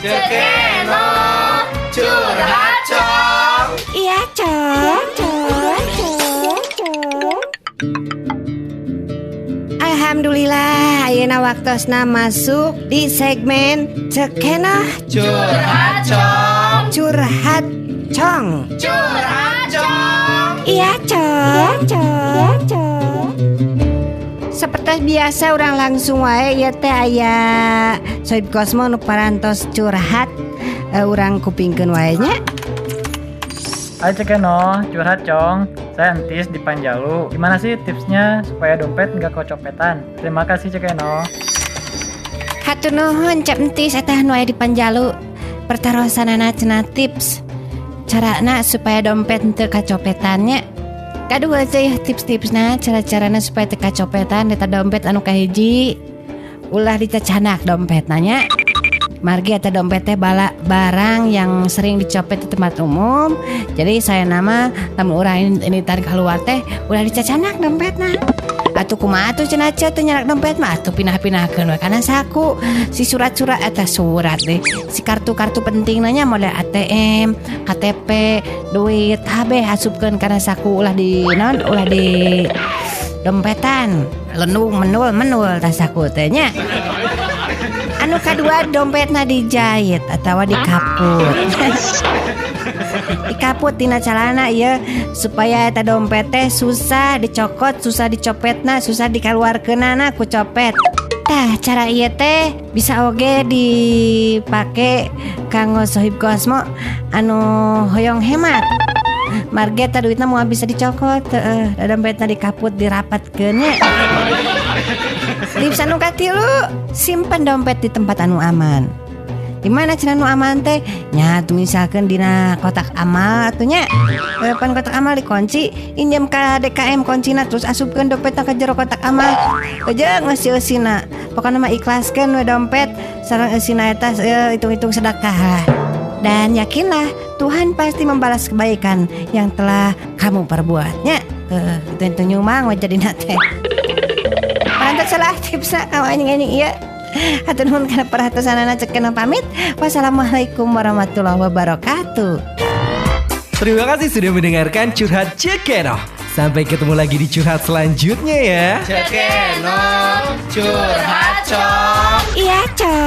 Cekeno curhat cong. Iya cong. Alhamdulillah, ayeuna waktosna masuk di segmen Cekeno Curhat cong. curhat cong. Curhat cong. Iya cong. Seperti biasa orang langsung wae ya teh aya Soib Kosmo nu parantos curhat, urang kupingkeun wae nya. Hai Cekeno, curhat cong. Saya Entis di Panjalu. Gimana sih tipsnya supaya dompet nggak kecopetan? Terima kasih Cekeno. Hatur nuhun Cep Entis eta nu aya di Panjalu. Pertarosanana cenah tips carana supaya dompet teu kacopetannya. Kadua teh tips-tipsna cara-carana supaya teu kacopetan eta dompet anu kahiji. Ulah dicacanak dompet nanya. Margi eta dompet teh bala barang yang sering dicopet di tempat umum. Jadi saya nama lamun urang ini tarik keluar teh ulah dicacanak dompetna. Atuh kumaha atuh cenah teu nyanak dompet mah atuh pindah-pindahkeun we kana saku. Si surat-surat eta surat deh. Si kartu-kartu penting nanya model ATM, KTP, duit, habeh hasupkeun kana saku ulah di dompetan. Lenung menul tas saku teh nya. Anu kadua dompetna dijahit atawa dikaput. Dikaput tina calana ieu supaya eta dompet teh susah dicokot, susah dicopetna, susah dikaluarkeunana ku copet. Tah cara ieu teh bisa oge dipake kanggo Sohib Kosmo anu hoyong hemat. Margi eta duitna moal bisa dicokot, dompetna dikaput dirapatkeun nya. Tips anu katilu, simpen dompet di tempat anu aman. Di mana cenah nu aman teh? Nya tuh misalkan dina kotak amal atunya. Pan kotak amal dikunci, injem ka DKM kuncina terus asupkeun dompetna ka jero kotak amal. Aja ngeusi-eusina. Pokona mah ikhlaskeun we dompet sareng eusina eta hitung-hitung sedekah lah. Dan yakinlah Tuhan pasti membalas kebaikan yang telah kamu perbuatnya. Itu nyumang we jadina teh. Pantas salah tipsna kawannya ieu. Hatur nuhun kana perhatosanana Cekeno pamit. Wassalamualaikum warahmatullahi wabarakatuh. Terima kasih sudah mendengarkan Curhat Cekeno. Sampai ketemu lagi di curhat selanjutnya ya. Cekeno curhat cong. Iya cong.